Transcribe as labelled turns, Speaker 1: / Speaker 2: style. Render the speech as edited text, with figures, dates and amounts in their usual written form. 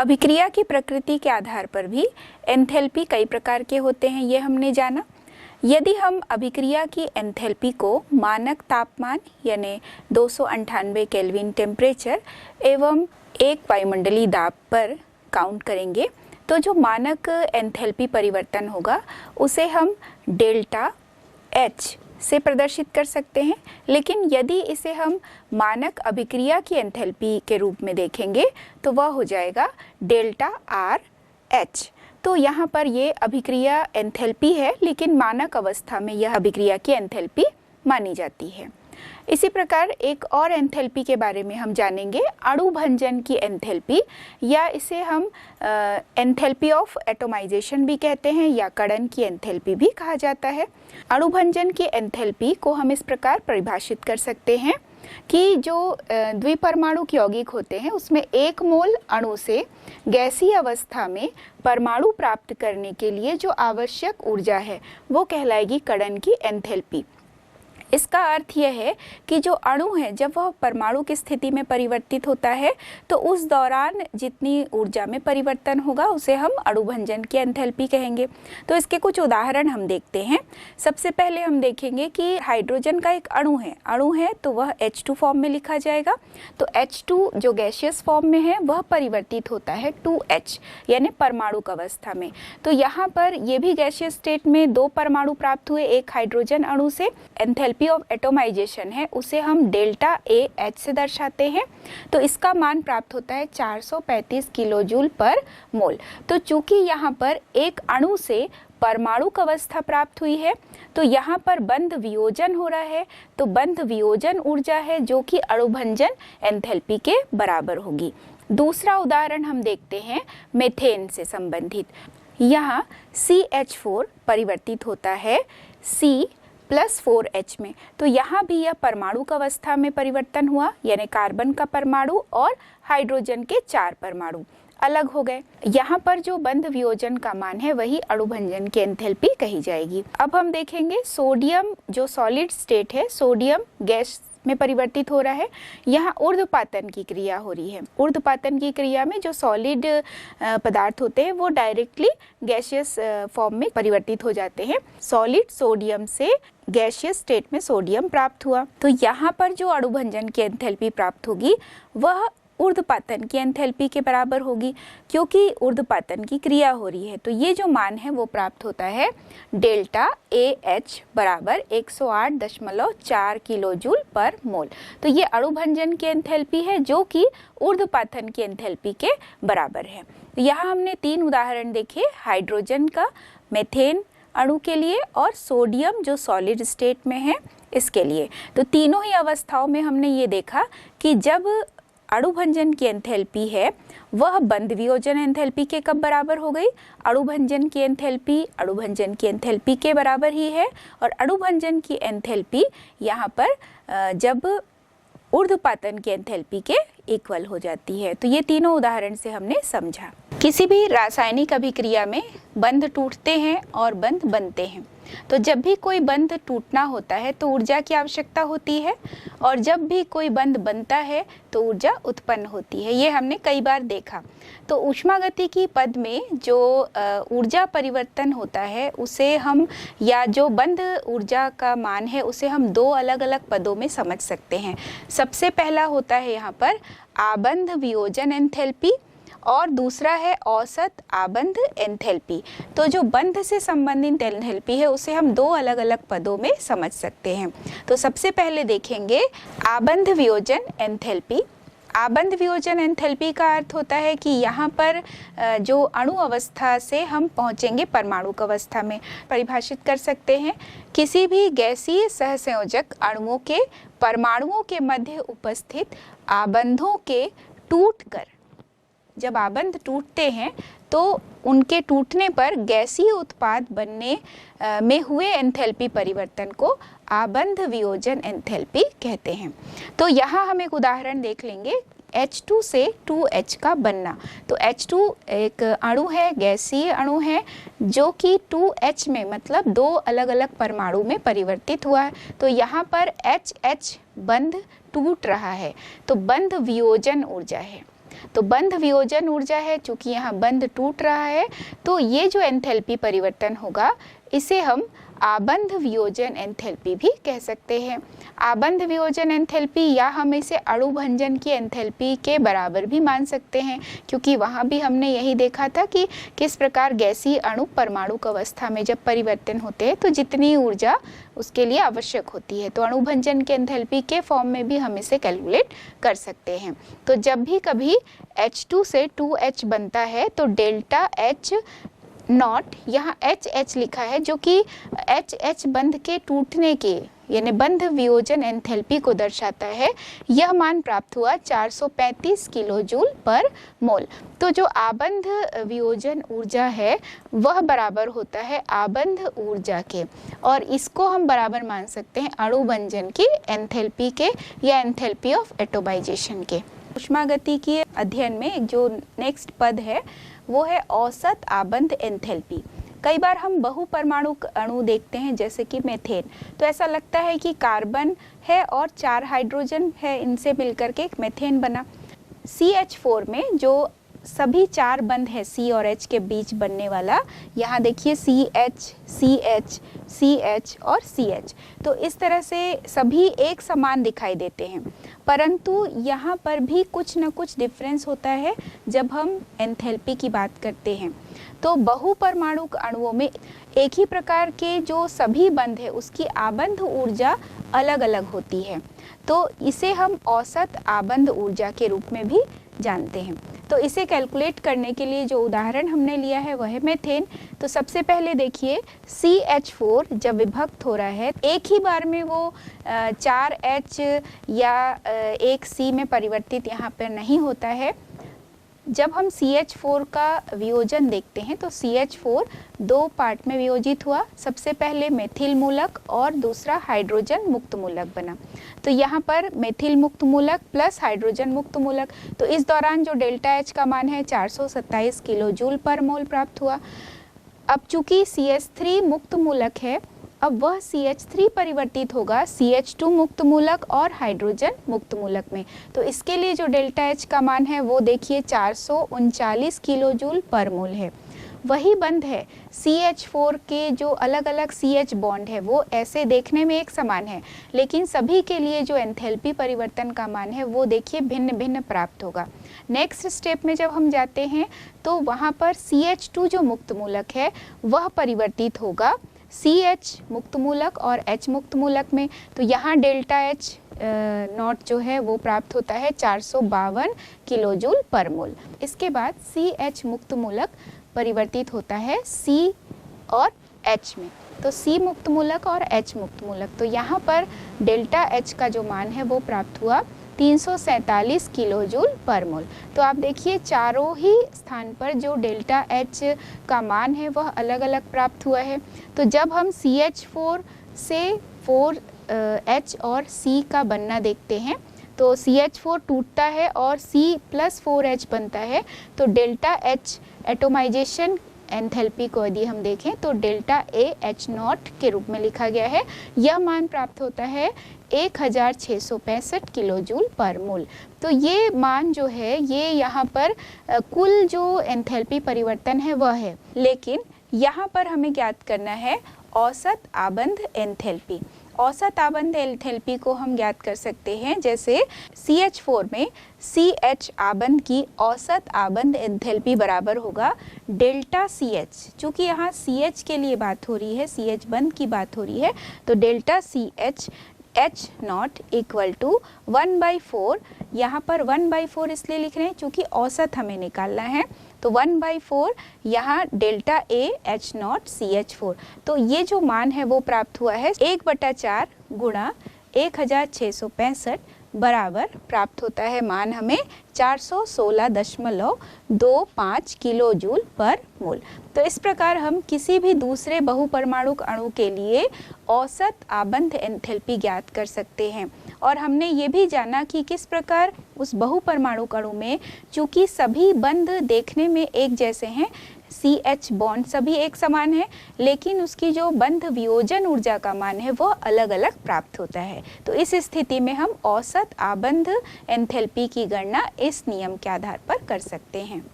Speaker 1: अभिक्रिया की प्रकृति के आधार पर भी एंथैल्पी कई प्रकार के होते हैं, ये हमने जाना। यदि हम अभिक्रिया की एंथैल्पी को मानक तापमान यानी 298 केल्विन टेम्परेचर एवं एक वायुमंडलीय दाब पर काउंट करेंगे तो जो मानक एंथैल्पी परिवर्तन होगा उसे हम डेल्टा H से प्रदर्शित कर सकते हैं। लेकिन यदि इसे हम मानक अभिक्रिया की एंथैल्पी के रूप में देखेंगे तो वह हो जाएगा डेल्टा RH। तो यहाँ पर ये अभिक्रिया एंथैल्पी है, लेकिन मानक अवस्था में यह अभिक्रिया की एंथैल्पी मानी जाती है। इसी प्रकार एक और एंथैल्पी के बारे में हम जानेंगे, अणुभंजन की एंथैल्पी, या इसे हम एंथैल्पी ऑफ एटोमाइजेशन भी कहते हैं या कड़न की एंथैल्पी भी कहा जाता है। अणुभंजन की एंथैल्पी को हम इस प्रकार परिभाषित कर सकते हैं कि जो द्विपरमाणुक यौगिक होते हैं उसमें 1 मोल अणु से गैसीय अवस्था में परमाणु प्राप्त करने के लिए जो आवश्यक ऊर्जा है वो कहलाएगी कड़न की एंथैल्पी। इसका अर्थ यह है कि जो अणु है जब वह परमाणु की स्थिति में परिवर्तित होता है तो उस दौरान जितनी ऊर्जा में परिवर्तन होगा उसे हम अणुभंजन की एंथैल्पी कहेंगे। तो इसके कुछ उदाहरण हम देखते हैं। सबसे पहले हम देखेंगे कि हाइड्रोजन का एक अणु है तो वह H2 फॉर्म में लिखा जाएगा। तो H2 जो गैसियस फॉर्म में है वह परिवर्तित होता है 2H यानी परमाणुक अवस्था में। तो यहाँ पर ये भी गैसियस स्टेट में 2 परमाणु प्राप्त हुए एक हाइड्रोजन अणु से। एंथैल्पी ऑफ एटोमाइजेशन है उसे हम डेल्टा AH से दर्शाते हैं। तो इसका मान प्राप्त होता है 435 किलोजूल पर मोल। तो चूंकि यहाँ पर एक अणु से परमाणुक अवस्था प्राप्त हुई है तो यहाँ पर बंध वियोजन हो रहा है, तो बंध वियोजन ऊर्जा है जो कि अणुभंजन एंथैल्पी के बराबर होगी। दूसरा उदाहरण हम देखते हैं मेथेन से संबंधित। यहाँ CH4 परिवर्तित होता है C+4H में। तो यहाँ भी यह परमाणुक अवस्था में परिवर्तन हुआ, यानी कार्बन का परमाणु और हाइड्रोजन के 4 परमाणु अलग हो गए। यहाँ पर जो बंध वियोजन का मान है वही अणुभंजन की एंथैल्पी कही जाएगी। अब हम देखेंगे सोडियम जो सॉलिड स्टेट है, सोडियम गैस में परिवर्तित हो रहा है। यहाँ ऊर्ध्वपातन की क्रिया हो रही है। ऊर्ध्वपातन की क्रिया में जो सॉलिड पदार्थ होते हैं वो डायरेक्टली गैसियस फॉर्म में परिवर्तित हो जाते हैं। सॉलिड सोडियम से गैसियस स्टेट में सोडियम प्राप्त हुआ। तो यहाँ पर जो अणुभंजन की एंथैल्पी प्राप्त होगी वह ऊर्ध्वपातन की एंथैल्पी के बराबर होगी, क्योंकि ऊर्ध्वपातन की क्रिया हो रही है। तो ये जो मान है वो प्राप्त होता है डेल्टा AH बराबर 108.4 किलोजूल पर मोल। तो ये अणुभंजन की एंथैल्पी है जो कि ऊर्ध्वपातन की एंथैल्पी के बराबर है। तो यहाँ हमने 3 उदाहरण देखे, हाइड्रोजन का, मेथेन अणु के लिए और सोडियम जो सॉलिड स्टेट में है इसके लिए। तो तीनों ही अवस्थाओं में हमने ये देखा कि जब अणुभंजन की एंथैल्पी है वह बंध वियोजन एंथैल्पी के कब बराबर हो गई, अणुभंजन की एंथैल्पी के बराबर ही है। और अणुभंजन की एंथैल्पी यहाँ पर जब ऊर्ध्वपातन की एंथैल्पी के इक्वल हो जाती है। तो ये तीनों उदाहरण से हमने समझा। किसी भी रासायनिक अभिक्रिया में बंध टूटते हैं और बंध बनते हैं। तो जब भी कोई बंध टूटना होता है तो ऊर्जा की आवश्यकता होती है, और जब भी कोई बंध बनता है तो ऊर्जा उत्पन्न होती है। ये हमने कई बार देखा। तो ऊष्मागतिकी पद में जो ऊर्जा परिवर्तन होता है उसे हम, या जो बंध ऊर्जा का मान है उसे हम 2 अलग अलग पदों में समझ सकते हैं। सबसे पहला होता है यहाँ पर आबंध वियोजन एंथैल्पी और दूसरा है औसत आबंध एंथैल्पी। तो जो बंध से संबंधित एंथैल्पी है उसे हम 2 अलग अलग पदों में समझ सकते हैं। तो सबसे पहले देखेंगे आबंध वियोजन एंथैल्पी। आबंध वियोजन एंथैल्पी का अर्थ होता है कि यहाँ पर जो अणु अवस्था से हम पहुँचेंगे परमाणुक अवस्था में। परिभाषित कर सकते हैं किसी भी गैसीय सहसंयोजक अणुओं के परमाणुओं के मध्य उपस्थित आबंधों के टूटकर, जब आबंध टूटते हैं तो उनके टूटने पर गैसीय उत्पाद बनने में हुए एंथैल्पी परिवर्तन को आबंध वियोजन एंथैल्पी कहते हैं। तो यहाँ हम एक उदाहरण देख लेंगे, H2 से 2H का बनना। तो H2 एक अणु है, गैसीय अणु है जो कि 2H में, मतलब 2 अलग अलग परमाणु में परिवर्तित हुआ है। तो यहाँ पर HH बंध टूट रहा है, तो बंध वियोजन ऊर्जा है। तो बंध वियोजन ऊर्जा है, चूंकि यहाँ बंध टूट रहा है तो ये जो एंथैल्पी परिवर्तन होगा इसे हम आबंध वियोजन एंथैल्पी भी कह सकते हैं। आबंध वियोजन एंथैल्पी या हम इसे अणुभंजन की एंथैल्पी के बराबर भी मान सकते हैं, क्योंकि वहाँ भी हमने यही देखा था कि किस प्रकार गैसीय अणु परमाणुक अवस्था में जब परिवर्तन होते हैं तो जितनी ऊर्जा उसके लिए आवश्यक होती है, तो अणुभंजन के एंथैल्पी के फॉर्म में भी हम इसे कैलकुलेट कर सकते हैं। तो जब भी कभी H2 से 2H बनता है तो डेल्टा H नॉट, यहाँ H लिखा है जो कि H बंध के टूटने के यानी बंध वियोजन एंथैल्पी को दर्शाता है। यह मान प्राप्त हुआ 435 किलो जूल पर मोल। तो जो आबंध वियोजन ऊर्जा है वह बराबर होता है आबंध ऊर्जा के, और इसको हम बराबर मान सकते हैं अणुभंजन की एंथैल्पी के या एंथैल्पी ऑफ एटोमाइजेशन के। ऊष्मागतिकीय अध्ययन में जो नेक्स्ट पद है वो है औसत आबंध एंथैल्पी। कई बार हम बहुपरमाणु अणु देखते हैं जैसे कि मेथेन, तो ऐसा लगता है कि कार्बन है और 4 हाइड्रोजन है, इनसे मिलकर के एक मेथेन बना। CH4 में जो सभी 4 बंध है C और H के बीच बनने वाला, यहाँ देखिए CH, CH, CH और CH, तो इस तरह से सभी एक समान दिखाई देते हैं, परंतु यहाँ पर भी कुछ न कुछ डिफरेंस होता है जब हम एंथैल्पी की बात करते हैं। तो बहुपरमाणुक अणुओं में एक ही प्रकार के जो सभी बंध है उसकी आबंध ऊर्जा अलग अलग होती है, तो इसे हम औसत आबंध ऊर्जा के रूप में भी जानते हैं। तो इसे कैलकुलेट करने के लिए जो उदाहरण हमने लिया है वह है मेथेन। तो सबसे पहले देखिए CH4 जब विभक्त हो रहा है एक ही बार में वो 4H या 1C में परिवर्तित यहाँ पर नहीं होता है। जब हम CH4 का वियोजन देखते हैं तो CH4 2 पार्ट में वियोजित हुआ, सबसे पहले मेथिल मूलक और दूसरा हाइड्रोजन मुक्त मूलक बना। तो यहाँ पर मेथिल मुक्त मूलक प्लस हाइड्रोजन मुक्त मूलक, तो इस दौरान जो डेल्टा H का मान है 427 किलो जूल पर मोल प्राप्त हुआ। अब चूंकि CH3 मुक्त मूलक है, अब वह CH3 परिवर्तित होगा CH2 मुक्त मूलक और हाइड्रोजन मुक्त मूलक में, तो इसके लिए जो डेल्टा H का मान है वो देखिए 439 किलो जूल पर मोल है। वही बंध है CH4 के जो अलग अलग CH बॉन्ड है वो ऐसे देखने में एक समान है, लेकिन सभी के लिए जो एंथैल्पी परिवर्तन का मान है वो देखिए भिन्न भिन्न प्राप्त होगा। नेक्स्ट स्टेप में जब हम जाते हैं तो वहाँ पर CH2 जो मुक्त मूलक है वह परिवर्तित होगा CH मुक्त मूलक और H मुक्त मूलक में, तो यहाँ डेल्टा H नॉट जो है वो प्राप्त होता है 452 किलो जूल पर मोल। इसके बाद CH मुक्त मूलक परिवर्तित होता है C और H में, तो C मुक्त मूलक और H मुक्त मूलक, तो यहाँ पर डेल्टा H का जो मान है वो प्राप्त हुआ 347 किलो जूल पर मोल। तो आप देखिए चारों ही स्थान पर जो डेल्टा H का मान है वह अलग अलग प्राप्त हुआ है। तो जब हम CH4 से 4H और C का बनना देखते हैं तो CH4 टूटता है और C प्लस 4H बनता है, तो डेल्टा H एटोमाइजेशन एंथैल्पी को यदि हम देखें तो डेल्टा H नॉट के रूप में लिखा गया है। यह मान प्राप्त होता है 1665 किलो जूल पर मोल। तो ये मान जो है ये यहाँ पर कुल जो एंथैल्पी परिवर्तन है वह है, लेकिन यहाँ पर हमें ज्ञात करना है औसत आबंध एंथैल्पी। औसत आबंध एंथैल्पी को हम ज्ञात कर सकते हैं जैसे CH4 में CH आबंध की औसत आबंध एंथैल्पी बराबर होगा डेल्टा CH। चूँकि यहाँ CH के लिए बात हो रही है, CH बंध की बात हो रही है, तो delta CH H not equal to 1/4, यहाँ पर 1/4 इसलिए लिख रहे हैं क्योंकि औसत हमें निकालना है, तो 1/4 यहाँ डेल्टा H नॉट CH4। तो ये जो मान है वो प्राप्त हुआ है 1/4 गुणा 1665 बराबर प्राप्त होता है मान हमें 416.25 किलो जूल पर मोल। तो इस प्रकार हम किसी भी दूसरे बहुपरमाणुक अणु के लिए औसत आबंध एंथैल्पी ज्ञात कर सकते हैं। और हमने ये भी जाना कि किस प्रकार उस बहुपरमाणुक अणु में चूंकि सभी बंध देखने में एक जैसे हैं, CH बॉन्ड सभी एक समान है, लेकिन उसकी जो बंध वियोजन ऊर्जा का मान है वो अलग अलग प्राप्त होता है। तो इस स्थिति में हम औसत आबंध एंथैल्पी की गणना इस नियम के आधार पर कर सकते हैं।